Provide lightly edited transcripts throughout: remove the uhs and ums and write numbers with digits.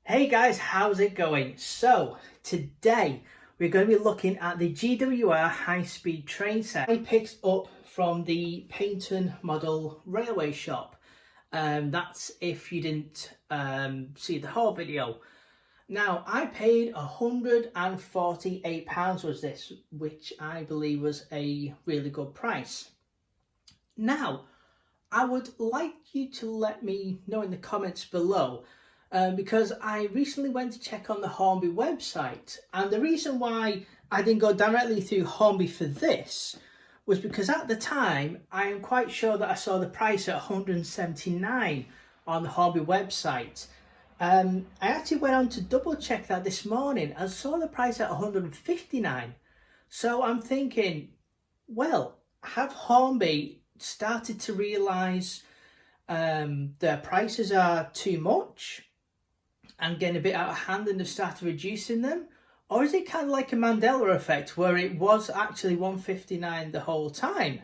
Hey guys, how's it going? So today we're going to be looking at the GWR high-speed train set I picked up from the Paignton Model Railway Shop. That's if you didn't see the whole video. Now I paid £148 was this, which I believe was a really good price. Now I would like you to let me know in the comments below because I recently went to check on the Hornby website, and the reason why I didn't go directly through Hornby for this was because at the time I am quite sure that I saw the price at £179 on the Hornby website. I actually went on to double check that this morning and saw the price at £159. So I'm thinking, well, have Hornby started to realise their prices are too much and getting a bit out of hand and they've started reducing them? Or is it kind of like a Mandela effect where it was actually £159 the whole time?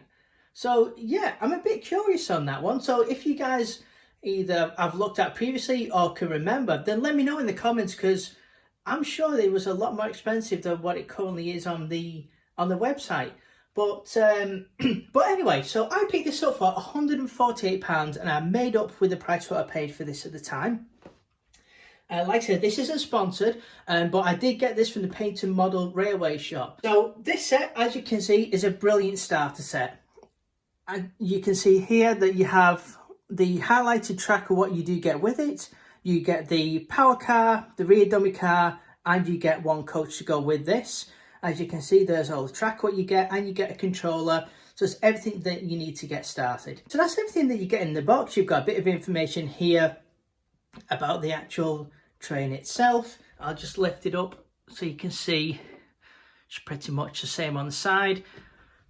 So yeah, I'm a bit curious on that one. So if you guys either have looked at previously or can remember, then let me know in the comments, because I'm sure it was a lot more expensive than what it currently is on the website. But anyway, so I picked this up for £148 and I made up with the price what I paid for this at the time. Like I said, this isn't sponsored, but I did get this from the Paignton Model Railway Shop. So this set, as you can see, is a brilliant starter set. And you can see here that you have the highlighted track of what you do get with it. You get the power car, the rear dummy car, and you get one coach to go with this. As you can see, there's all the track what you get, and you get a controller. So it's everything that you need to get started. So that's everything that you get in the box. You've got a bit of information here about the actual train itself. I'll just lift it up so you can see it's pretty much the same on the side.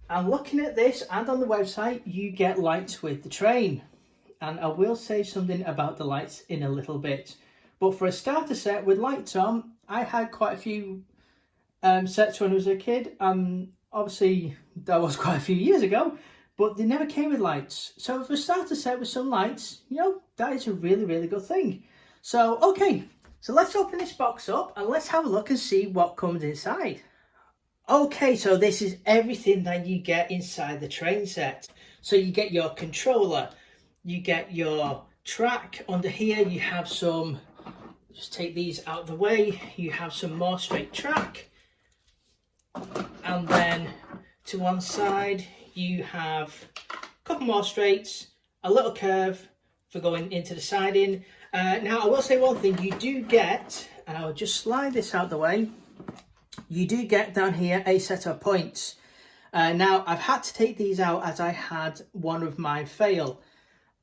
And looking at this and on the website, you get lights with the train. And I will say something about the lights in a little bit. But for a starter set with lights on, I had quite a few sets when I was a kid. Obviously, that was quite a few years ago, but they never came with lights. So for a starter set with some lights, you know, that is a really, really good thing. So, okay, so let's open this box up and let's have a look and see what comes inside. Okay, so this is everything that you get inside the train set. So you get your controller, you get your track. Under here you have some, just take these out of the way, you have some more straight track. And then to one side you have a couple more straights, a little curve for going into the siding. Now I will say one thing, you do get, and I'll just slide this out the way, you do get down here a set of points. Now I've had to take these out as I had one of mine fail,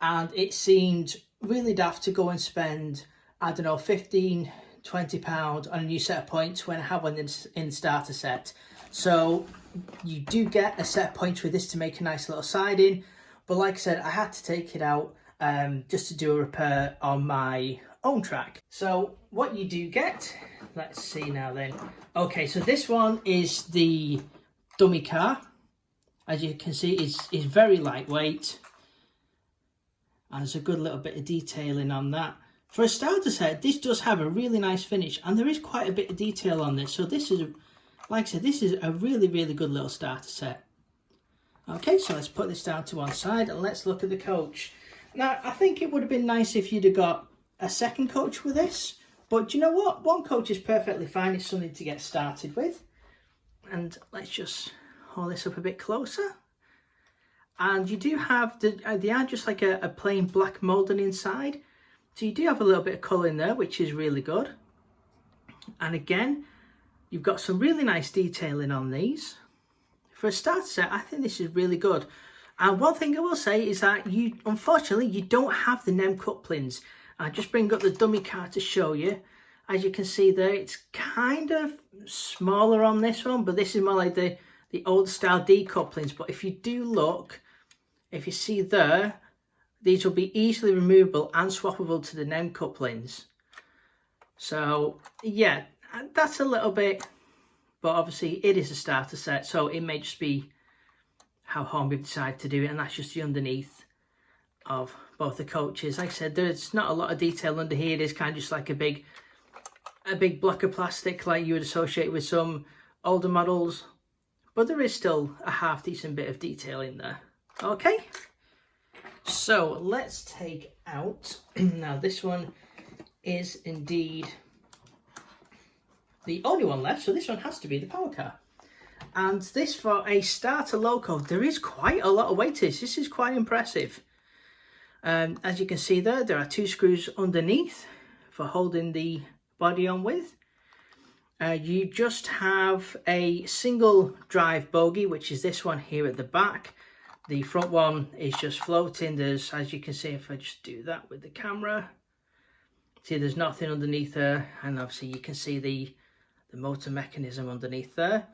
and it seemed really daft to go and spend, I don't know, £15–20 on a new set of points when I have one in the starter set. So you do get a set of points with this to make a nice little siding, but like I said, I had to take it out just to do a repair on my own track. So what you do get, let's see now then. Okay, so this one is the dummy car. As you can see, it's very lightweight, and there's a good little bit of detailing on that. For a starter set, this does have a really nice finish, and there is quite a bit of detail on this. So this is, like I said, this is a really, really good little starter set. Okay, so let's put this down to one side and let's look at the coach. Now, I think it would have been nice if you'd have got a second coach with this, but you know what? One coach is perfectly fine. It's something to get started with. And let's just hold this up a bit closer. And you do have, they are just like a plain black moulding inside. So you do have a little bit of colour in there, which is really good. And again, you've got some really nice detailing on these. For a starter set, I think this is really good. And one thing I will say is that unfortunately, you don't have the NEM couplings. I'll just bring up the dummy car to show you. As you can see there, it's kind of smaller on this one, but this is more like the old style decouplings. But if you do look, if you see there, these will be easily removable and swappable to the NEM couplings. So yeah, that's a little bit, but obviously it is a starter set, so it may just be how Hornby decided to do it, and that's just the underneath of both the coaches. Like I said, there's not a lot of detail under here. It is kind of just like a big a big block of plastic like you would associate with some older models, but there is still a half decent bit of detail in there. Okay, so let's take out, now this one is indeed the only one left, so this one has to be the power car. And this, for a starter loco, there is quite a lot of weight to this. This is quite impressive. As you can see there are 2 screws underneath for holding the body on with. You just have a single drive bogie, which is this one here at the back. The front one is just floating. There's, as you can see, if I just do that with the camera, see there's nothing underneath there, and obviously you can see the motor mechanism underneath there.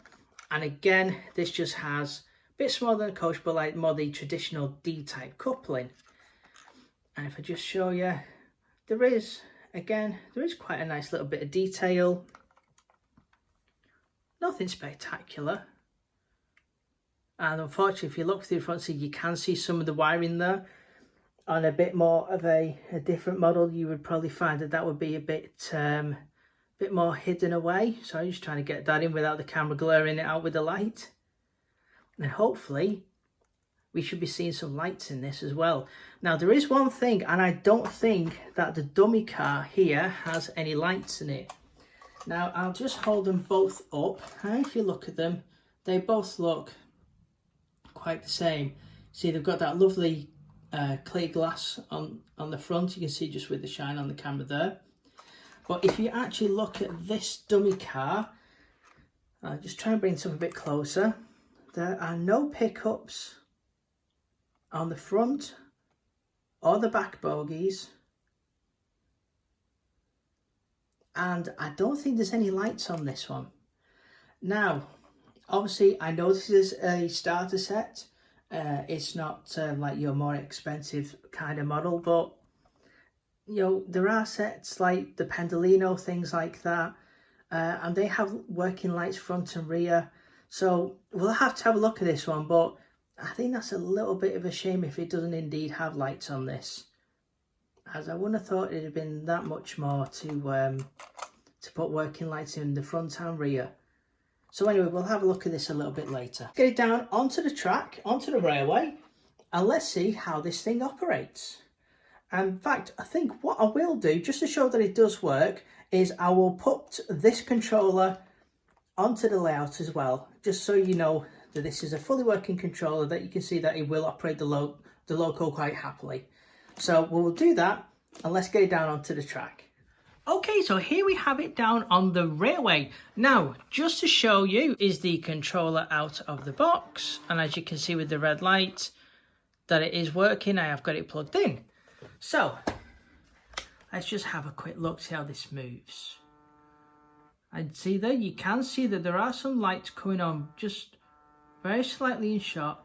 And again, this just has a bit smaller than a coach, but like more the traditional D-type coupling. And if I just show you, there is quite a nice little bit of detail. Nothing spectacular. And unfortunately, if you look through the front seat, you can see some of the wiring there. On a bit more of a different model, you would probably find that would be a bit more hidden away. So I'm just trying to get that in without the camera glaring it out with the light. And hopefully we should be seeing some lights in this as well. Now there is one thing, and I don't think that the dummy car here has any lights in it. Now I'll just hold them both up, and if you look at them, they both look quite the same. See, they've got that lovely clear glass on the front. You can see just with the shine on the camera there. But if you actually look at this dummy car, I'll just try and bring something a bit closer. There are no pickups on the front or the back bogies, and I don't think there's any lights on this one. Now obviously I know this is a starter set, it's not like your more expensive kind of model, but you know, there are sets like the Pendolino, things like that, and they have working lights front and rear. So we'll have to have a look at this one, but I think that's a little bit of a shame if it doesn't indeed have lights on this, as I wouldn't have thought it'd have been that much more to put working lights in the front and rear. So anyway, we'll have a look at this a little bit later. Get it down onto the track, onto the railway, and let's see how this thing operates. In fact, I think what I will do, just to show that it does work, is I will put this controller onto the layout as well, just so you know that this is a fully working controller, that you can see that it will operate the loco quite happily. So we'll do that, and let's get it down onto the track. Okay, so here we have it down on the railway. Now, just to show you, is the controller out of the box, and as you can see with the red light, that it is working. I have got it plugged in. So let's just have a quick look, see how this moves. And see there, you can see that there are some lights coming on just very slightly in shot,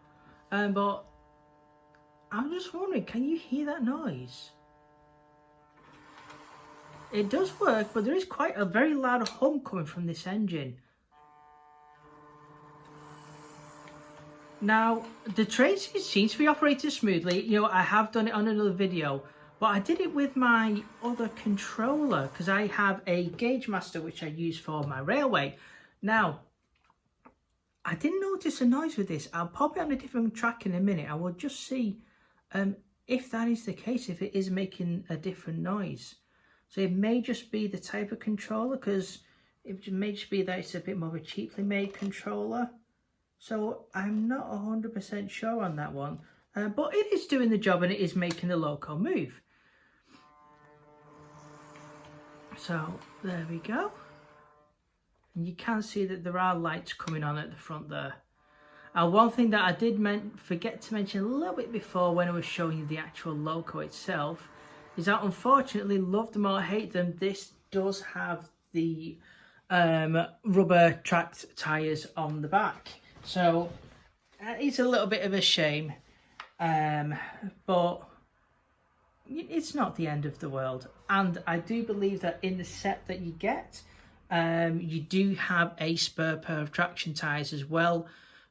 but I'm just wondering, can you hear that noise? It does work, but there is quite a very loud hum coming from this engine. Now, the train seems to be operating smoothly. You know, I have done it on another video, but I did it with my other controller because I have a Gauge Master which I use for my railway. Now, I didn't notice a noise with this. I'll pop it on a different track in a minute. I will just see if that is the case, if it is making a different noise. So it may just be the type of controller, because it may just be that it's a bit more of a cheaply made controller. So I'm not 100% sure on that one, but it is doing the job and it is making the loco move. So there we go. And you can see that there are lights coming on at the front there. One thing that I did forget to mention a little bit before when I was showing you the actual loco itself is that, unfortunately, love them or hate them, this does have the rubber tracked tyres on the back. So it's a little bit of a shame, but it's not the end of the world. And I do believe that in the set that you get, you do have a spare pair of traction tyres as well,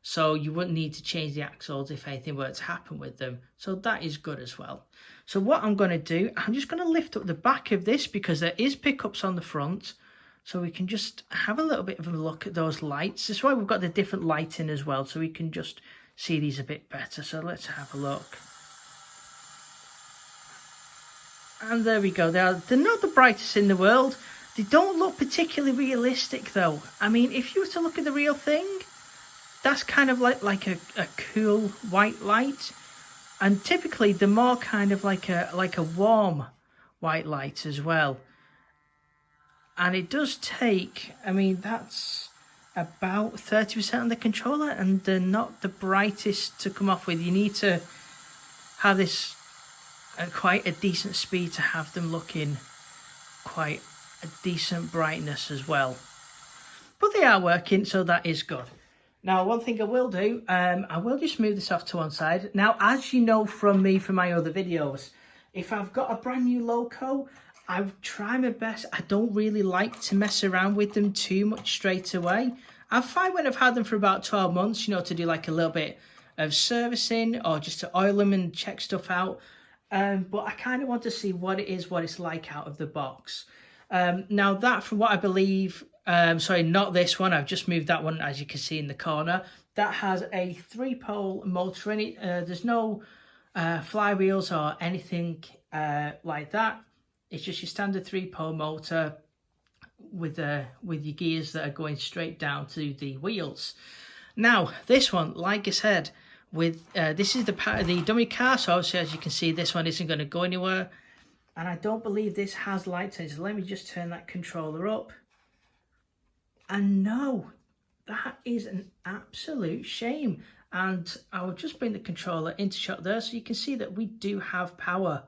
so you wouldn't need to change the axles if anything were to happen with them. So that is good as well. So what I'm going to do, I'm just going to lift up the back of this because there is pickups on the front. So we can just have a little bit of a look at those lights. This is why we've got the different lighting as well, so we can just see these a bit better. So let's have a look. And there we go. They're not the brightest in the world. They don't look particularly realistic though. I mean, if you were to look at the real thing, that's kind of like a cool white light. And typically they're more kind of like a warm white light as well. And it does take, I mean, that's about 30% on the controller, and they're not the brightest to come off with. You need to have this at quite a decent speed to have them looking quite a decent brightness as well. But they are working, so that is good. Now, one thing I will do, I will just move this off to one side. Now, as you know from me, from my other videos, if I've got a brand new loco, I try my best. I don't really like to mess around with them too much straight away. I find when I've had them for about 12 months, you know, to do like a little bit of servicing or just to oil them and check stuff out. But I kind of want to see what it's like out of the box. Now that, from what I believe, sorry, not this one. I've just moved that one, as you can see in the corner. That has a 3-pole motor in it. There's no flywheels or anything like that. It's just your standard 3-pole motor with your gears that are going straight down to the wheels. Now this one, like I said, with this is the part of the dummy car, so obviously as you can see, this one isn't going to go anywhere, and I don't believe this has lights in it. So let me just turn that controller up, and no, that is an absolute shame. And I will just bring the controller into shot there so you can see that we do have power.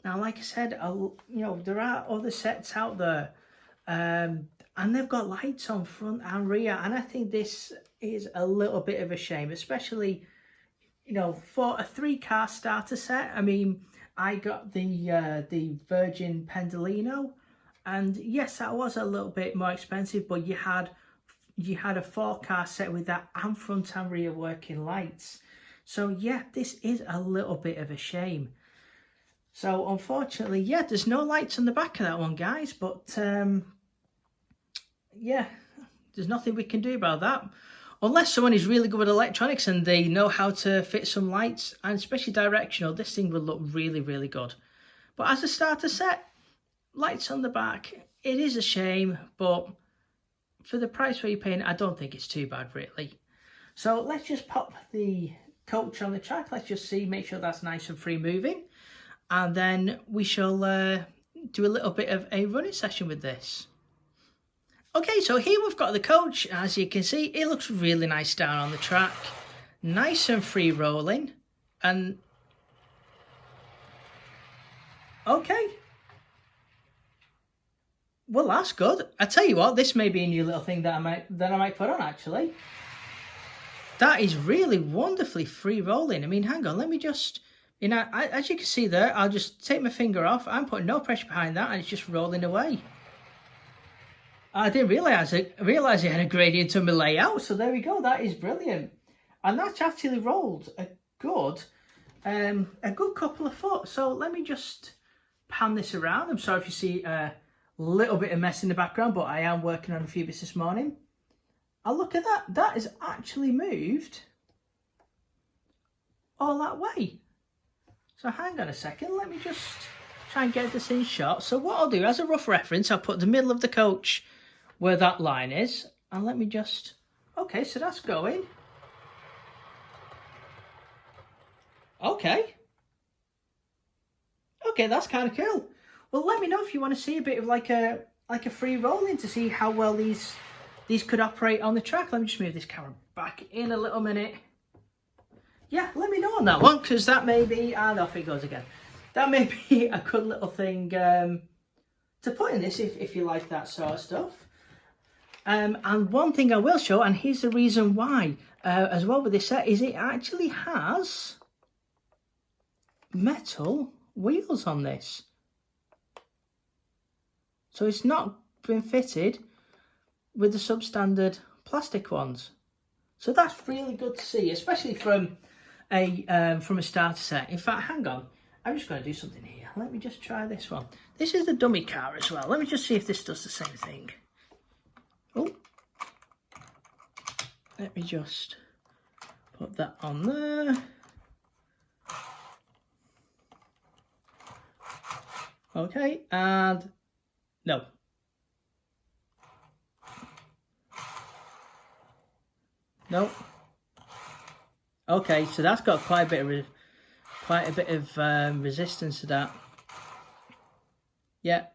Now, like I said, you know, there are other sets out there, and they've got lights on front and rear, and I think this is a little bit of a shame, especially, you know, for a 3-car starter set. I mean, I got the Virgin Pendolino, and yes, that was a little bit more expensive, but you had a 4-car set with that and front and rear working lights. So yeah, this is a little bit of a shame. So unfortunately, yeah, there's no lights on the back of that one, guys, but yeah, there's nothing we can do about that. Unless someone is really good with electronics and they know how to fit some lights, and especially directional, this thing would look really, really good. But as a starter set, lights on the back, it is a shame, but for the price where you're paying, I don't think it's too bad, really. So let's just pop the coach on the track. Let's just see, make sure that's nice and free moving. And then we shall do a little bit of a running session with this. Okay, so here we've got the coach. As you can see, it looks really nice down on the track. Nice and free rolling. And okay. Well, that's good. I tell you what, this may be a new little thing that I might put on, actually. That is really wonderfully free rolling. I mean, hang on, let me just, you know, as you can see there, I'll just take my finger off. I'm putting no pressure behind that, and it's just rolling away. I didn't realise it had a gradient on my layout, so there we go. That is brilliant, and that's actually rolled a good couple of foot. So let me just pan this around. I'm sorry if you see a little bit of mess in the background, but I am working on a few bits this morning. Oh, look at that. That is actually moved all that way. So hang on a second. Let me just try and get this in shot. So what I'll do, as a rough reference, I'll put the middle of the coach where that line is. And let me just... Okay, so that's going. Okay. Okay, that's kind of cool. Well, let me know if you want to see a bit of like a free rolling to see how well these could operate on the track. Let me just move this camera back in a little minute. Yeah, let me know on that one, because that may be, and off it goes again. That may be a good little thing to put in this if you like that sort of stuff. And one thing I will show, and here's the reason why as well with this set, is it actually has metal wheels on this. So it's not been fitted with the substandard plastic ones. So that's really good to see, especially from a starter set. In fact, hang on. I'm just going to do something here. Let me just try this one. This is the dummy car as well. Let me just see if this does the same thing. Oh, let me just put that on there. Okay, and no. No. Okay, so that's got quite a bit of resistance to that. Yeah.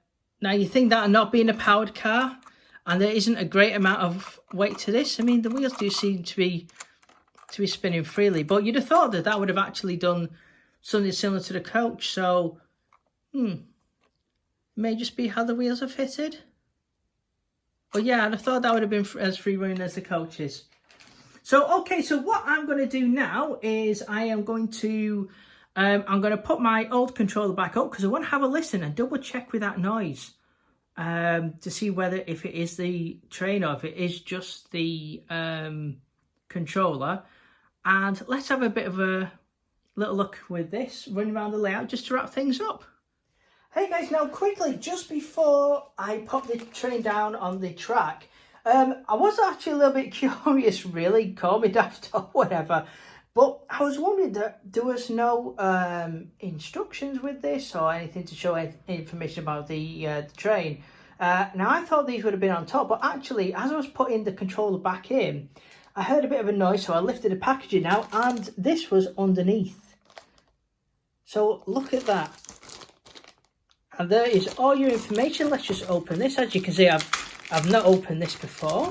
Now you think that not being a powered car, and there isn't a great amount of weight to this. I mean, the wheels do seem to be spinning freely, but you'd have thought that would have actually done something similar to the coach. So, may just be how the wheels are fitted. But yeah, I'd have thought that would have been as free running as the coach is. So, okay, so what I'm going to do now is I'm going to put my old controller back up because I want to have a listen and double check with that noise to see if it is the train or if it is just the controller. And let's have a bit of a little look with this, running around the layout just to wrap things up. Hey guys, now quickly, just before I pop the train down on the track, I was actually a little bit curious, really, call me daft or whatever, but I was wondering that there was no instructions with this or anything to show any information about the train. Now I thought these would have been on top, but actually as I was putting the controller back in, I heard a bit of a noise, so I lifted the packaging out and this was underneath. So look at that. And there is all your information. Let's just open this. As you can see, I've not opened this before.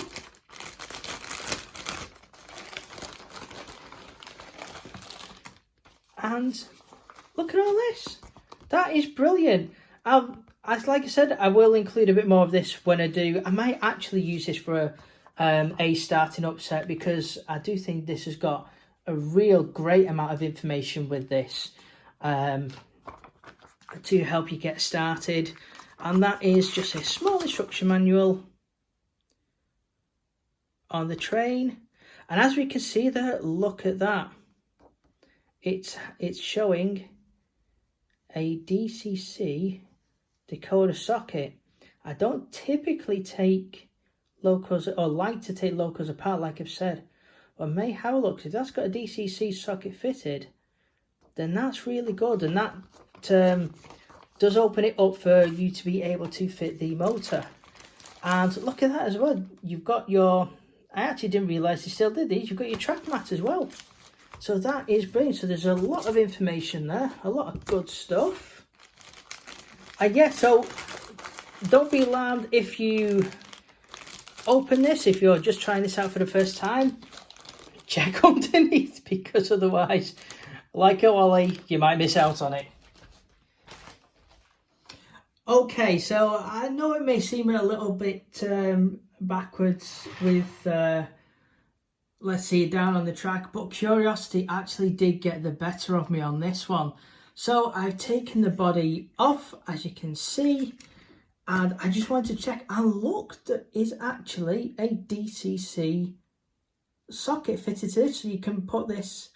And look at all this. That is brilliant. Like I said, I will include a bit more of this when I do. I might actually use this for a starting up set because I do think this has got a real great amount of information with this. To help you get started, and that is just a small instruction manual on the train. And as we can see there, look at that, it's showing a DCC decoder socket. I don't typically take locos or like to take locos apart, like I've said, but may have a look. If that's got a DCC socket fitted, then that's really good, and that does open it up for you to be able to fit the motor. And look at that as well. You've got your, I actually didn't realise you still did these, you've got your track mat as well. So that is brilliant. So there's a lot of information there, a lot of good stuff. And yeah, so don't be alarmed if you open this, if you're just trying this out for the first time. Check underneath, because otherwise, like a Wally, you might miss out on it. Okay, so I know it may seem a little bit backwards with, let's see, down on the track, but curiosity actually did get the better of me on this one. So I've taken the body off, as you can see, and I just wanted to check, and look, there is actually a DCC socket fitted to this, so you can put this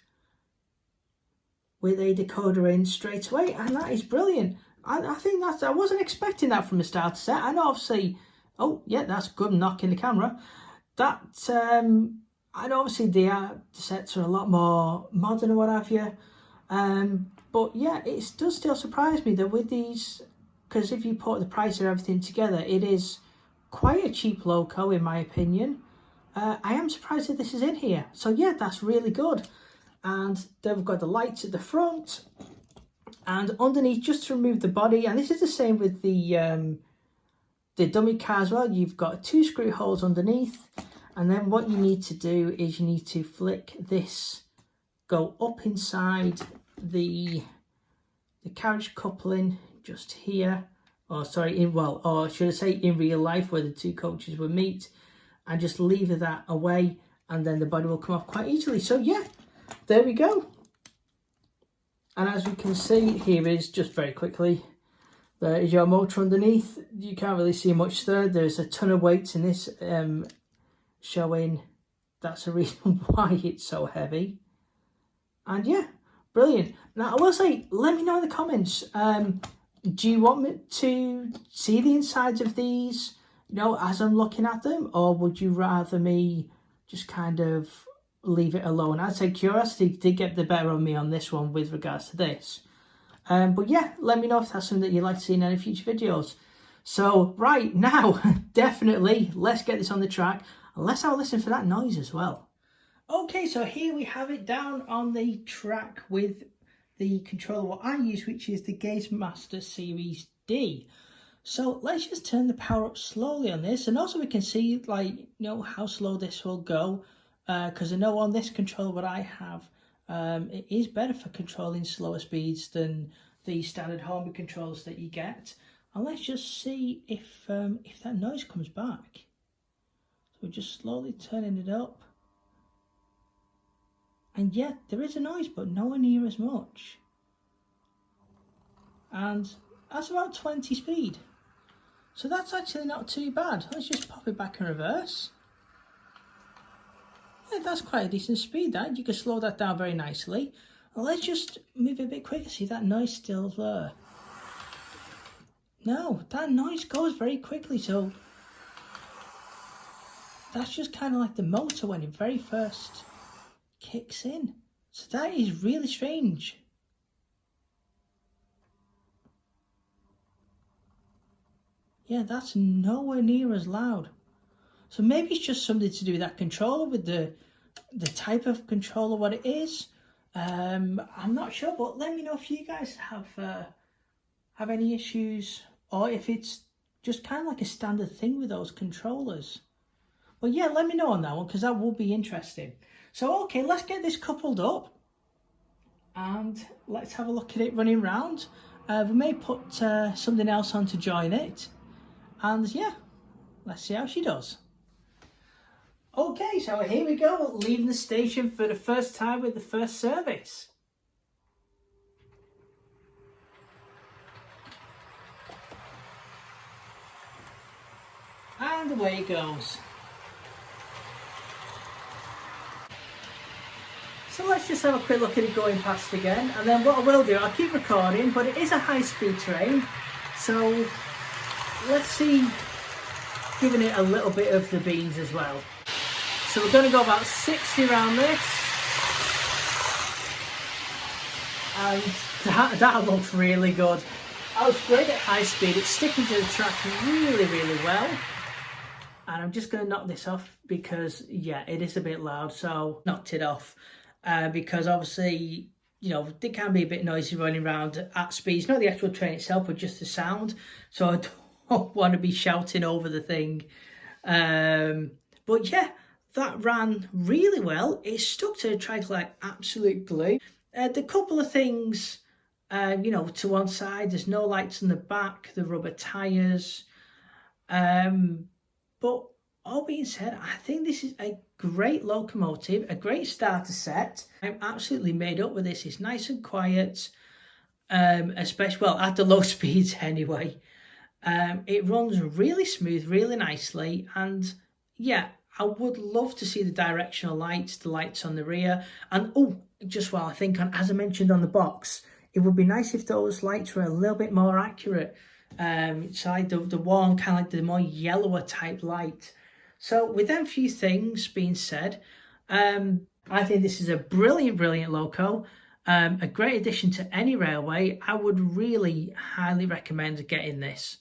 with a decoder in straight away, and that is brilliant. I think I wasn't expecting that from the starter set. I know obviously, oh yeah, that's good knocking the camera. That, I know obviously the sets are a lot more modern or what have you. But yeah, it does still surprise me that with these, because if you put the price of everything together, it is quite a cheap loco in my opinion. I am surprised that this is in here. So yeah, that's really good. And then we've got the lights at the front. And underneath, just to remove the body, and this is the same with the dummy car as well, you've got 2 screw holes underneath, and then what you need to do is you need to flick this, go up inside the carriage coupling just here, or sorry, or should I say in real life where the 2 coaches would meet, and just lever that away, and then the body will come off quite easily. So yeah, there we go. And as we can see, here is, just very quickly, there is your motor underneath. You can't really see much there. There's a ton of weights in this, showing that's the reason why it's so heavy. And yeah, Brilliant. Now, I will say, let me know in the comments, do you want me to see the insides of these, you know, as I'm looking at them? Or would you rather me just kind of leave it alone? I'd say curiosity did get the better of me on this one with regards to this. But yeah, let me know if that's something that you'd like to see in any future videos. So, right, now, definitely, let's get this on the track. And let's have a listen for that noise as well. Okay, so here we have it down on the track with the controller what I use, which is the Gaze Master Series D. So let's just turn the power up slowly on this, and also we can see, like, you know, how slow this will go, because I know on this controller what I have, it is better for controlling slower speeds than the standard Hornby controllers that you get. And let's just see if that noise comes back. So we're just slowly turning it up. And yeah, there is a noise, but nowhere near as much. And that's about 20 speed. So that's actually not too bad. Let's just pop it back in reverse. Yeah, that's quite a decent speed, that. You can slow that down very nicely. And let's just move it a bit quicker. See, that noise still there. No, that noise goes very quickly. So that's just kind of like the motor when it very first kicks in. So that is really strange. Yeah, that's nowhere near as loud. So maybe it's just something to do with that controller, with the type of controller, what it is. I'm not sure, but let me know if you guys have any issues, or if it's just kind of like a standard thing with those controllers. But yeah, let me know on that one, because that will be interesting. So, okay, let's get this coupled up and let's have a look at it running round. We may put something else on to join it. And yeah, let's see how she does. Okay, so here we go, leaving the station for the first time with the first service. And away it goes. So let's just have a quick look at it going past again, and then what I will do, I'll keep recording, but it is a high-speed train, so let's see, giving it a little bit of the beans as well. So we're going to go about 60 around this, and that looks really good. That was great at high speed. It's sticking to the track really, really well. And I'm just going to knock this off because, yeah, it is a bit loud, so knocked it off. Because obviously, you know, it can be a bit noisy running around at speeds, not the actual train itself, but just the sound. So I don't want to be shouting over the thing. But yeah, that ran really well. It stuck to the track like absolute glue. The couple of things, you know, to one side, there's no lights in the back, the rubber tyres. But all being said, I think this is a great locomotive, a great starter set. I'm absolutely made up with this. It's nice and quiet, especially, well, at the low speeds anyway. It runs really smooth, really nicely, and yeah, I would love to see the directional lights, the lights on the rear, and oh, just while I think on, as I mentioned on the box, it would be nice if those lights were a little bit more accurate. So like the one kind of like the more yellower type light. So with them few things being said, I think this is a brilliant, brilliant loco. A great addition to any railway. I would really highly recommend getting this.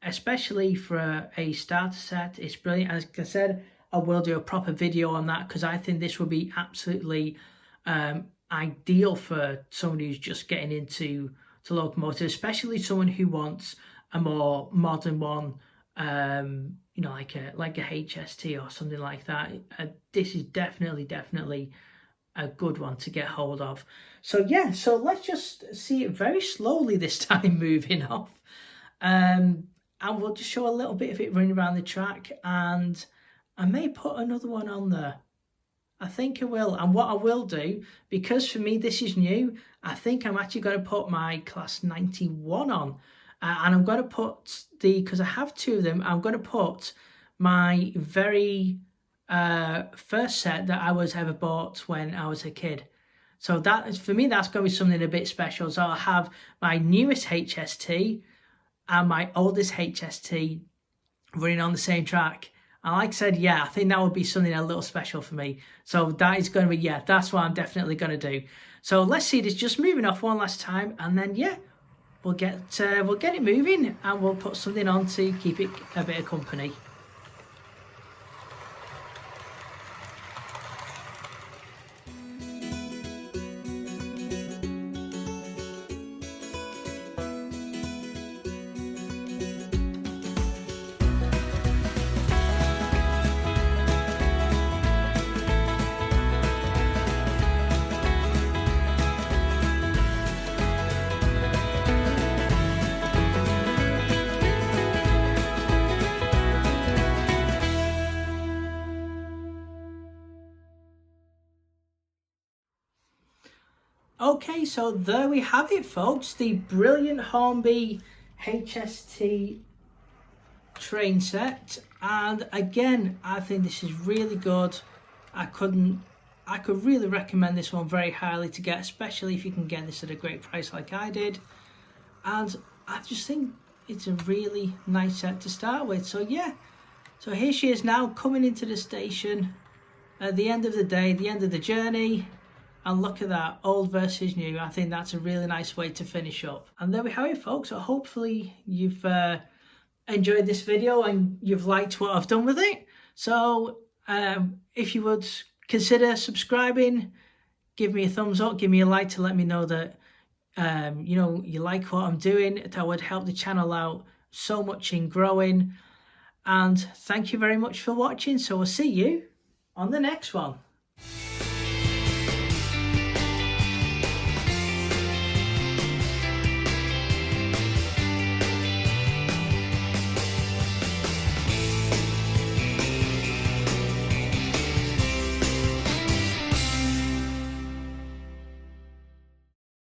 Especially for a starter set. It's brilliant. As I said, I will do a proper video on that because I think this would be absolutely ideal for someone who's just getting into locomotive, especially someone who wants a more modern one. You know, like a HST or something like that. This is definitely a good one to get hold of. So yeah, so let's just see it very slowly this time moving off. And we'll just show a little bit of it running around the track, and I may put another one on there. I think I will. And what I will do, because for me this is new, I think I'm actually going to put my Class 91 on. And I'm going to put because I have two of them, I'm going to put my very first set that I was ever bought when I was a kid. So that is, for me, that's going to be something a bit special. So I'll have my newest HST and my oldest HST running on the same track. And like I said, yeah, I think that would be something a little special for me. So that is going to be, yeah, that's what I'm definitely going to do. So let's see this just moving off one last time, and then yeah, we'll get it moving, and we'll put something on to keep it a bit of company. Okay, so there we have it, folks. The brilliant Hornby HST train set. And again, I think this is really good. I could really recommend this one very highly to get, especially if you can get this at a great price like I did. And I just think it's a really nice set to start with. So yeah, so here she is now coming into the station at the end of the day, the end of the journey. And look at that, old versus new. I think that's a really nice way to finish up. And there we have it, folks. So hopefully you've enjoyed this video and you've liked what I've done with it. So if you would consider subscribing, give me a thumbs up, give me a like to let me know that you know, you like what I'm doing. That would help the channel out so much in growing. And thank you very much for watching. So I'll see you on the next one.